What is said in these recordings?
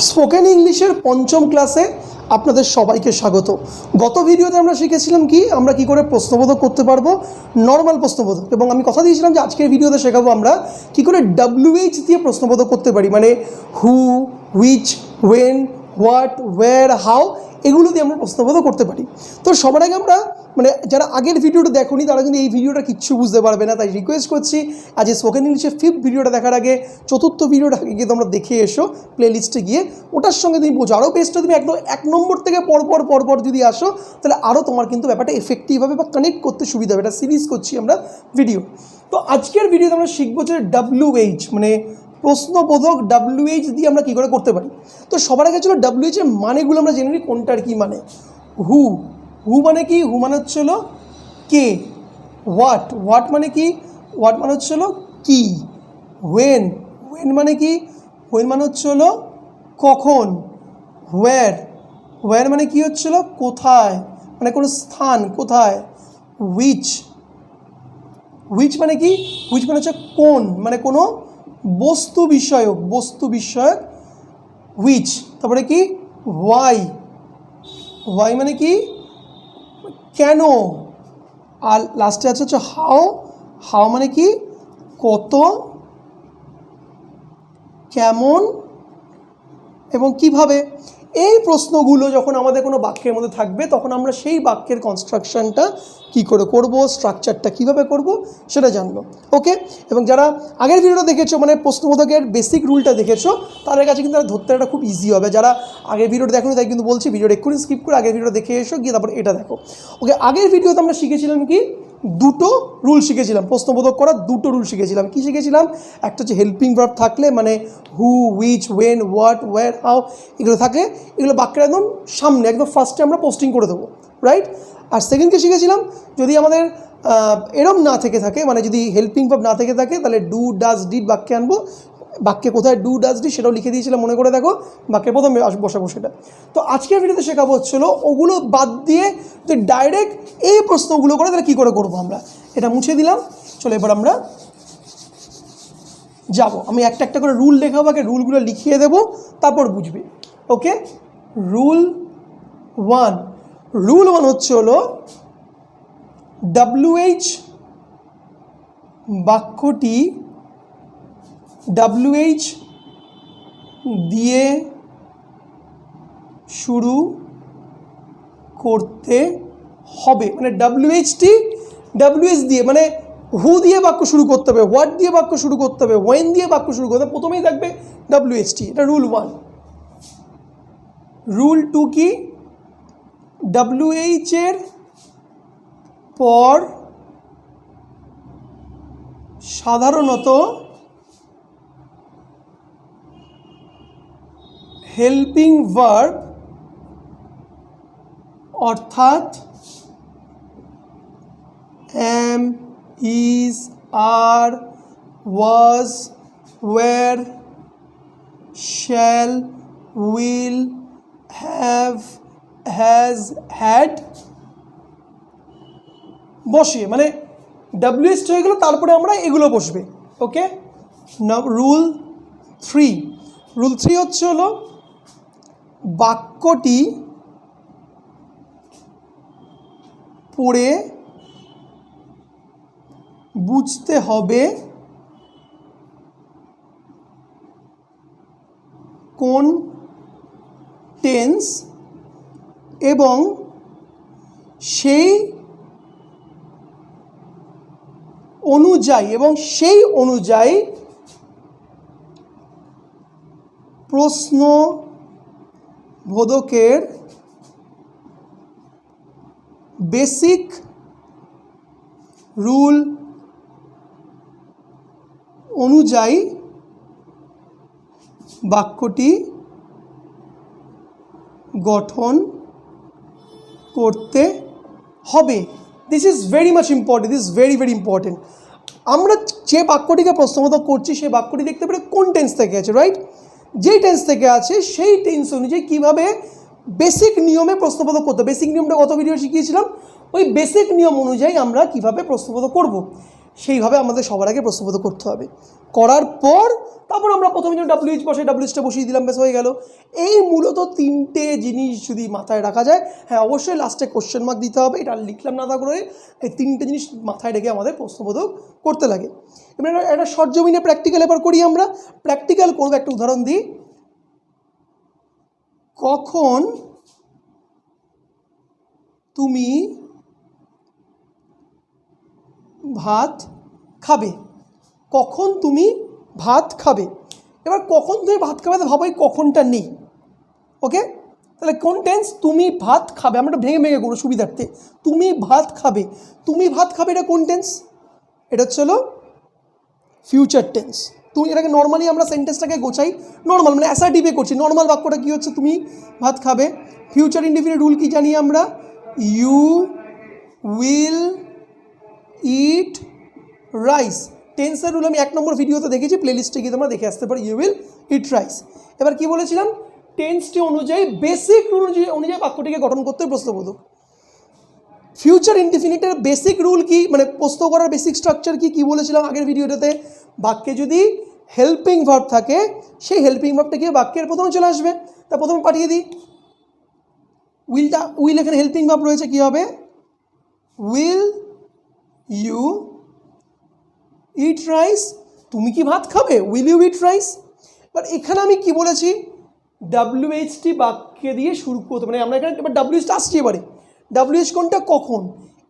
Spoken ইংলিশের পঞ্চম ক্লাসে আপনাদের সবাইকে স্বাগত। গত ভিডিওতে আমরা শিখেছিলাম আমরা কি করে প্রশ্নবোধক করতে পারবো, নর্মাল প্রশ্নবোধক, এবং আমি কথা দিয়েছিলাম যে আজকের ভিডিওতে শেখাবো আমরা কি করে WH দিয়ে প্রশ্নবোধক করতে পারি, মানে who, which, when, what, where, how, এগুলো দিয়ে আমরা প্রশ্নবোধক করতে পারি। তো সবার আগে আমরা যারা আগের ভিডিওটা দেখোনি তারা কিন্তু এই ভিডিওটা কিচ্ছু বুঝতে পারবে না, তাই রিকোয়েস্ট করছি আজ স্পোকেন ইংলিশের 5th ভিডিওটা দেখার আগে 4th ভিডিওটা আগে গিয়ে তোমরা দেখে এসো প্লেলিস্টে গিয়ে, ওটার সঙ্গে তুমি বোঝো। আরও পেজটা তুমি একদম 1 নম্বর থেকে পরপর যদি আসো তাহলে আরও তোমার কিন্তু ব্যাপারটা এফেক্টিভ হবে বা কানেক্ট করতে সুবিধা হবে। এটা সিরিজ করছি আমরা ভিডিও। তো আজকের ভিডিওতে আমরা শিখবো যে WH মানে প্রশ্নবোধক WH দিয়ে আমরা কী করে করতে পারি। তো সবার আগে চলো WH এর মানেগুলো আমরা জেনে নিই, কোনটার কী মানে। হু মানে কি? হু মানে হচ্ছে হলো কে। হোয়াট মানে কি? হোয়াট মানে হচ্ছে হলো কি। ওয়েন মানে কি? ওয়েন মানে হচ্ছে হলো কখন। ওয়্যার মানে কি হচ্ছে হলো কোথায়, মানে কোনো স্থান, কোথায়। হুইচ মানে কি? হুইচ মানে হচ্ছে কোন, মানে কোনো বস্তু বিষয়ক হুইচ। তারপরে কি? হোয়াই মানে কি? কেন। আর লাস্টে হচ্ছে হাউ মানে কি? কত, কেমন এবং কিভাবে। এই প্রশ্নগুলো যখন আমাদের কোনো বাক্যের মধ্যে থাকবে তখন আমরা সেই বাক্যের কনস্ট্রাকশনটা কী করে করব, স্ট্রাকচারটা কীভাবে করব সেটা জানবো। ওকে, এবং যারা আগের ভিডিওটা দেখেছো মানে প্রশ্নবোধকের বেসিক রুলটা দেখেছো তাদের কাছে কিন্তু ধরতে এটা খুব ইজি হবে। যারা আগের ভিডিওটা দেখোনি তাই কিন্তু বলছি ভিডিওটা এক্ষুনি স্কিপ করে আগের ভিডিওটা দেখে এসো, গিয়ে তারপর এটা দেখো। ওকে, আগের ভিডিওতে আমরা শিখেছিলাম কি? 2টো রুল শিখেছিলাম, প্রশ্নবোধক করার 2টো রুল শিখেছিলাম। কি শিখেছিলাম? একটা হচ্ছে হেল্পিং ভার্ব থাকলে, মানে who, which, when, what, where, how, এগুলো থাকলে এগুলো বাক্যের একদম সামনে একদম ফার্স্টে আমরা পোস্টিং করে দেবো, রাইট। আর সেকেন্ডকে শিখেছিলাম যদি আমাদের এরম না থেকে থাকে, মানে যদি হেল্পিং ভার্ব না থেকে থাকে তাহলে ডু, ডাজ, ডিড বাক্যে আনবো। বাক্যে কোথায় ডু, ডাজ, ডিড সেটাও লিখে দিয়েছিলাম, মনে করে দেখো, বাক্যের প্রথমে বসাবো সেটা। তো আজকের ভিডিওতে শেখাবো হচ্ছিলো ওগুলো বাদ দিয়ে যদি ডাইরেক্ট এই প্রশ্নগুলো করে তাহলে কী করে করবো আমরা। এটা মুছে দিলাম। চলো এবার আমরা যাবো। আমি একটা করে রুল লেখাবো, আগে রুলগুলো লিখিয়ে দেবো, তারপর বুঝবে। ওকে, রুল 1 হচ্ছে হলো WH বাক্যটি WH দিয়ে শুরু করতে হবে, মানে WH দিয়ে, মানে হু দিয়ে বাক্য শুরু করতে হবে, হোয়াট দিয়ে বাক্য শুরু করতে হবে, ওয়েন দিয়ে বাক্য শুরু করতে হবে, প্রথমেই থাকবে WH। এটা রুল 1। রুল 2 কি? WH এর পর সাধারণত হেল্পিং ভার্ব অর্থাৎ am, is, are, was, were, shall, will, have, has, had বসে, মানে WH হয়ে গেল, তারপরে আমরা এগুলো বসবে। ওকে, রুল 3 হচ্ছে হলো বাক্যটি পড়ে বুঝতে হবে কোন টেন্স এবং সেই অনুযায়ী প্রশ্নবোধকের বেসিক রুল অনুযায়ী বাক্যটি গঠন করতে হবে। This is very much important, this is very important. আমরা যে বাক্যটিকে প্রশ্নবোধক করছি সেই বাক্যটি দেখতে পারি কোন টেন্স থেকে আছে, রাইট। যেই টেন্স থেকে আছে সেই টেন্স অনুযায়ী কীভাবে বেসিক নিয়মে প্রশ্নবোধক করতে। বেসিক নিয়মটা গত ভিডিও শিখিয়েছিলাম, ওই বেসিক নিয়ম অনুযায়ী আমরা কীভাবে প্রশ্নবোধক করব। সেইভাবে আমাদের সবার আগে প্রশ্নবোধক করতে হবে। করার পর তারপর আমরা প্রথমে যে ডাব্লিউএইচ বসে ডাব্লিউএইচটা বসিয়ে দিলাম, বেশ হয়ে গেল। এই মূলত তিনটে জিনিস যদি মাথায় রাখা যায়, হ্যাঁ অবশ্যই লাস্টে কোশ্চেন মার্ক দিতে হবে, এটা লিখলাম না তা করে, এই তিনটে জিনিস মাথায় রেখে আমাদের প্রশ্নবোধক করতে লাগে। এবার একটা শর্ট জমিনে প্র্যাকটিক্যাল এবার করি, আমরা প্র্যাকটিক্যাল করবো। একটা উদাহরণ দিই, কখন তুমি ভাত খাবে? কখন তুমি ভাত খাবে? এবার কখন তুমি ভাত খাবে তো ভাবো এই কখনটা নেই, ওকে? তাহলে কোন টেন্স? তুমি ভাত খাবে। আমরা ভেঙে ভেঙে করবো সুবিধার্থে। তুমি ভাত খাবে, তুমি ভাত খাবে, এটা কোন টেন্স? এটা হচ্ছে হলো ফিউচার টেন্স। তুমি এটাকে নর্মালি আমরা সেন্টেন্সটাকে গোছাই নর্মাল, মানে অ্যাসার্টিভে করছি। নর্মাল বাক্যটা কী হচ্ছে? তুমি ভাত খাবে। ফিউচার ইনডিফিনিট রুল কী জানি আমরা? You will eat rice. টেন্সের রুল আমি 1 নম্বর ভিডিওতে দেখেছি, প্লেলিস্টে গিয়ে তোমরা দেখে আসতে পারো। You will eat rice. এবার কি বলেছিলাম? টেন্সটি অনুযায়ী বেসিক রুল অনুযায়ী বাক্যটিকে গঠন করতে প্রশ্নবোধক। ফিউচার ইনডিফিনিটের বেসিক রুল কি, মানে প্রশ্ন করার বেসিক স্ট্রাকচার কি বলেছিলাম আগের ভিডিওটাতে? বাক্যে যদি হেল্পিং ভার্ব থাকে, সেই হেল্পিং ভার্বটা গিয়ে বাক্যের প্রথমে চলে আসবে। তা প্রথমে পাঠিয়ে দিই, উইল এখানে হেল্পিং ভার্ব রয়েছে, কী হবে? Will you eat rice? তুমি কি ভাত খাবে? Will you eat rice? But এখানে আমি কি বলেছি? ডাব্লিউএইচটি বাক্যে দিয়ে শুরু করতে, মানে আমরা এখানে এবার ডাব্লিউএইচটা আসছি। এবারে ডাব্লিউএইচ কোনটা? কখন।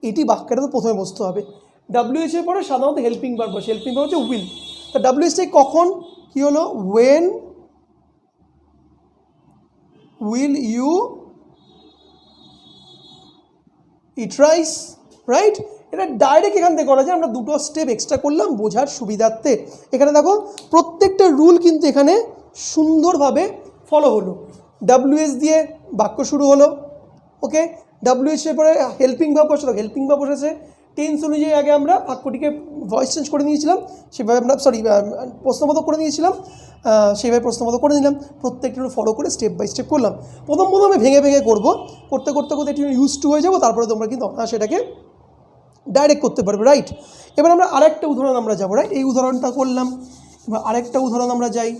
এটি বাক্যটা তো প্রথমে বসতে হবে। ডাব্লিউএইচের পরে সাধারণত হেল্পিং ভার্ব বসে, হেল্পিং ভার্ব হচ্ছে উইল। তা ডাব্লিউএইচটাই কখন, কী হলো? When will you eat rice, right? এটা ডাইরেক্ট এখান থেকে করা যায়, আমরা দুটো স্টেপ এক্সট্রা করলাম বোঝার সুবিধার্থে। এখানে দেখো প্রত্যেকটা রুল কিন্তু এখানে সুন্দরভাবে ফলো হলো। ডাব্লিউএস দিয়ে বাক্য শুরু হলো, ওকে? ডাব্লিউএসের পরে হেল্পিং ভার্ব বসে, হেল্পিং ভার্ব বসেছে। টেন্স অনুযায়ী আগে আমরা বাক্যটিকে ভয়েস চেঞ্জ করে নিয়েছিলাম, সেভাবে আমরা প্রশ্নবোধক করে নিয়েছিলাম, সেইভাবে প্রশ্নবোধক করে নিলাম। প্রত্যেকটা ফলো করে স্টেপ বাই স্টেপ করলাম। প্রথমে ভেঙে ভেঙে করবো, করতে করতে করতে একটু ইউজ টু হয়ে যাবো, তারপরে তোমরা কিন্তু সেটাকে ডাইরেক্ট করতে পারবে, রাইট? এবার আমরা আরেকটা উদাহরণ আমরা যাবো, রাইট? এই উদাহরণটা করলাম, এবার আরেকটা উদাহরণ আমরা যাই,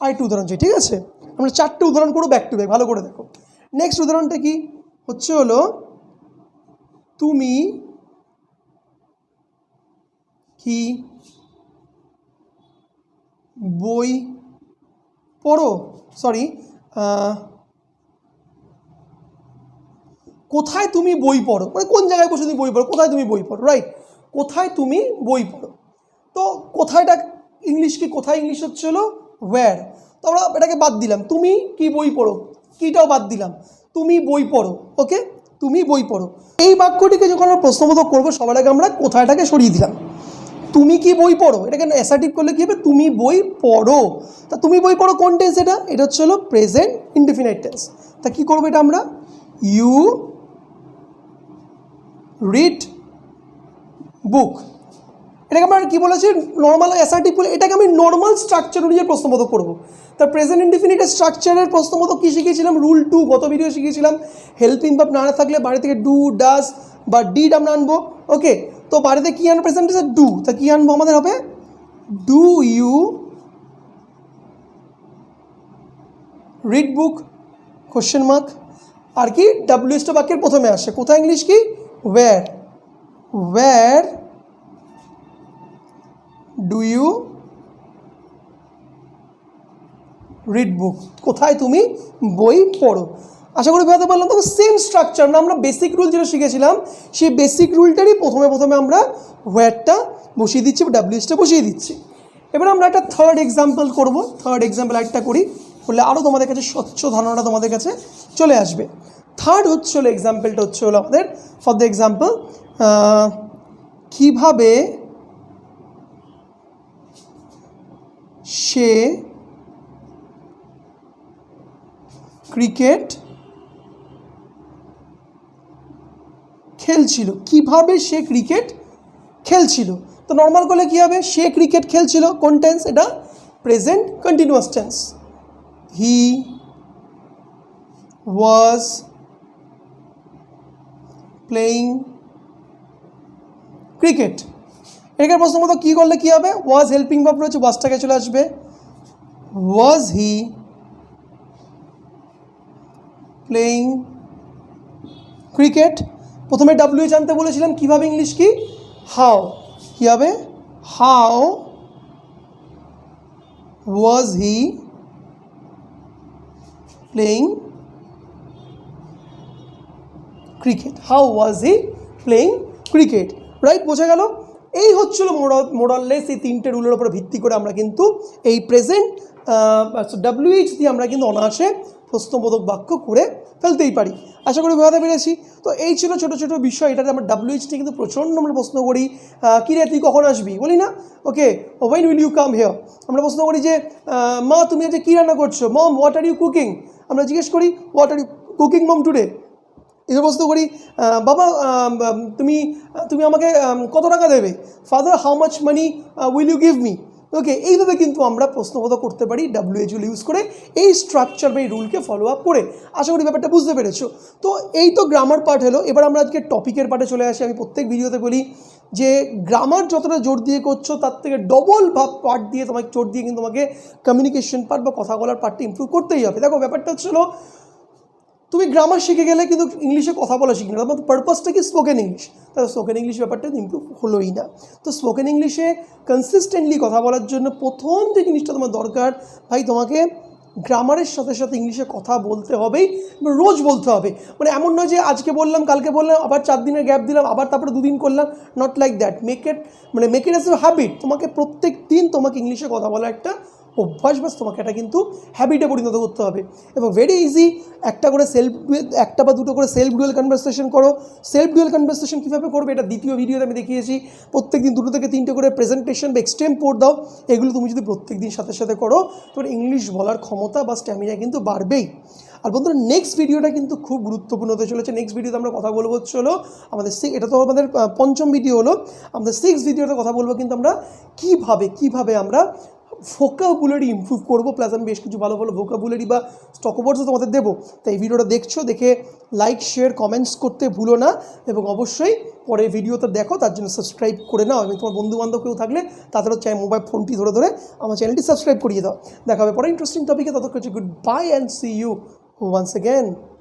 আরেকটা উদাহরণ চাই, ঠিক আছে? আমরা 4টে উদাহরণ করবো ব্যাক টু ব্যাক, ভালো করে দেখো। নেক্সট উদাহরণটা কি হচ্ছে? হলো তুমি কি বই পড়ো? সরি, কোথায় তুমি বই পড়ো, মানে কোন জায়গায় বসে তুমি বই পড়ো, কোথায় তুমি বই পড়ো, রাইট? কোথায় তুমি বই পড়ো। তো কোথায়টা ইংলিশ কি? কোথায় ইংলিশ হচ্ছে হলো ওয়্যার। তো আমরা এটাকে বাদ দিলাম, তুমি কি বই পড়ো, কিটাও বাদ দিলাম, তুমি বই পড়ো, ওকে? তুমি বই পড়ো। এই বাক্যটিকে যখন আমরা প্রশ্নবোধক করবো, সবার আগে আমরা কোথায়টাকে সরিয়ে দিলাম। তুমি কি বই পড়ো, এটাকে অ্যাসার্টিভ করলে কী হবে? তুমি বই পড়ো। তা তুমি বই পড়ো কোন টেন্স? এটা হচ্ছে হলো প্রেজেন্ট ইনডিফিনাইট টেন্স। তা কী করবো এটা আমরা? You read book. এটাকে আমরা কী বলেছি? নর্মাল অ্যাসার্টিভ বলে, এটাকে আমি নর্মাল স্ট্রাকচার অনুযায়ী প্রশ্নবোধক করবো। তার প্রেজেন্ট ইনডিফিনিটের স্ট্রাকচারের প্রশ্নবোধক কী শিখিয়েছিলাম? রুল 2 গত ভিডিও শিখিয়েছিলাম। হেল্পিং ভার্ব না থাকলে বাড়ি থেকে ডু, ডাস বা ডিড আমরা আনবো, ওকে? তো বাড়িতে কী আনবো? প্রেজেন্ট টেন্সে ডু। তা কী আনবো আমাদের? হবে do you read book, question mark. আর কি? ডাব্লিউএসটা বাক্যের প্রথমে আসে। কোথায় ইংলিশ কি? Where, where do you read book, কোথায় তুমি বই পড়ো। আশা করি বুঝতে পারলাম। তবে সেম স্ট্রাকচার, আমরা বেসিক রুল যেটা শিখেছিলাম, সেই বেসিক রুলটারই প্রথমে আমরা ওয়্যারটা বসিয়ে দিচ্ছি, ডাব্লিউএসটা বসিয়ে দিচ্ছি। এবার আমরা একটা থার্ড এক্সাম্পল করবো। থার্ড এক্সাম্পল একটা করি, বললে আরও তোমাদের কাছে স্বচ্ছ ধারণাটা তোমাদের কাছে চলে আসবে। থার্ড হচ্ছে হলো এক্সাম্পলটা হচ্ছে হলো আমাদের, ফর দ্য এক্সাম্পল, কীভাবে সে ক্রিকেট খেলছিল। কিভাবে সে ক্রিকেট খেলছিল। তো নর্মাল করলে কী হবে? সে ক্রিকেট খেলছিল, কোন টেন্স? এটা present continuous tense. He was playing cricket. এখানে প্রশ্ন মতো কী করলে কী হবে, ওয়াজ হেল্পিং ভার্ব রয়েছে, ওয়াজটাকে চলে আসবে, ওয়াজ হি প্লেয়িং ক্রিকেট। প্রথমে WH আনতে বলেছিলাম, কীভাবে ইংলিশ কি, হাউ, কী হবে, how was he playing cricket, how was he playing cricket, right, বোঝা গেল। এই হচ্ছিল মোরাললেস এই তিনটে রুলের উপরে ভিত্তি করে আমরা কিন্তু এই প্রেজেন্ট WH দিয়ে আমরা কিন্তু অনায়াসে প্রশ্নবোধক বাক্য করে ফেলতেই পারি। আশা করি বোঝাতে পেরেছি। তো এই ছিল ছোটো ছোটো বিষয়, এটাতে আমরা WH নিয়ে কিন্তু প্রচণ্ড আমরা প্রশ্ন করি, কী রে তুই কখন আসবি, বলি না, okay, when will you come here. আমরা প্রশ্ন করি যে মা তুমি আজকে কী রান্না করছো, mom what are you cooking. আমরা জিজ্ঞেস করি what are you cooking mom today. এবার প্রশ্ন করি বাবা তুমি তুমি আমাকে কত টাকা দেবে, father how much money will you give me. Okay, এইভাবে কিন্তু আমরা প্রশ্নবোধক করতে পারি WH ইউজ করে, এই স্ট্রাকচার বা এই রুলকে ফলো আপ করে। আশা করি ব্যাপারটা বুঝতে পেরেছো। তো এই তো গ্রামার পার্ট হলো। এবার আমরা আজকে টপিকের পার্টে চলে আসি। আমি প্রত্যেক ভিডিওতে বলি যে গ্রামার যতটা জোর দিয়ে করছো তার থেকে ডবল পার্ট দিয়ে তোমাকে জোর দিয়ে কিন্তু তোমাকে কমিউনিকেশন পার্ট বা কথা বলার পার্টটা ইমপ্রুভ করতেই হবে। দেখো ব্যাপারটা হচ্ছিলো, তুমি গ্রামার শিখে গেলে কিন্তু ইংলিশে কথা বলা শিখবে না, তোমার পারপাসটা কি স্পোকেন ইংলিশ, তাহলে স্পোকেন ইংলিশ ব্যাপারটা ইমপ্রুভ হলোই না। তো স্পোকেন ইংলিশে কনসিস্টেন্টলি কথা বলার জন্য প্রথম যে জিনিসটা তোমার দরকার, ভাই তোমাকে গ্রামারের সাথে সাথে ইংলিশে কথা বলতে হবেই, রোজ বলতে হবে। মানে এমন নয় যে আজকে বললাম কালকে বললাম আবার 4 দিনের গ্যাপ দিলাম আবার তারপরে 2 দিন করলাম, not like that. Make it as a habit. তোমাকে প্রত্যেক দিন তোমাকে ইংলিশে কথা বলা একটা অভ্যাস, বাস তোমাকে এটা কিন্তু হ্যাবিটে পরিণত করতে হবে। এবং ভেরি ইজি, একটা বা দুটো করে সেলফ ডুয়েল কনভারসেশন করো। সেলফ ডুয়েল কনভারসেশন কীভাবে করবে এটা দ্বিতীয় ভিডিওতে আমি দেখিয়েছি। প্রত্যেক দিন 2 থেকে 3টে করে প্রেজেন্টেশন বা এক্সটেম্পোর দাও। এগুলো তুমি যদি প্রত্যেক দিন সাথে সাথে করো তোমার ইংলিশ বলার ক্ষমতা বা স্ট্যামিনা কিন্তু বাড়বেই। আর বন্ধুরা নেক্সট ভিডিওটা কিন্তু খুব গুরুত্বপূর্ণ হতে চলেছে। নেক্সট ভিডিওতে আমরা কথা বলবো হলো আমাদের এটা তো আমাদের 5ম ভিডিও হলো, আমাদের 6th ভিডিওতে কথা বলবো কিন্তু আমরা কীভাবে আমরা ভোকাবুলারি ইমপ্রুভ করবো। প্লাস আমি বেশ কিছু ভালো ভালো ভোকাবুলারি বা স্টকওয়ার্ডসও তোমাদের দেবো। তাই এই ভিডিওটা দেখছো, দেখে লাইক শেয়ার কমেন্টস করতে ভুলো না, এবং অবশ্যই পরে ভিডিওটা দেখো, তার জন্য সাবস্ক্রাইব করে নাও। এবং তোমার বন্ধুবান্ধব কেউ থাকলে তাদেরও চাই মোবাইল ফোনটি ধরে আমার চ্যানেলটি সাবস্ক্রাইব করিয়ে দাও। দেখা হবে পরে ইন্টারেস্টিং টপিকে। ততক্ষণ good bye and see you once again.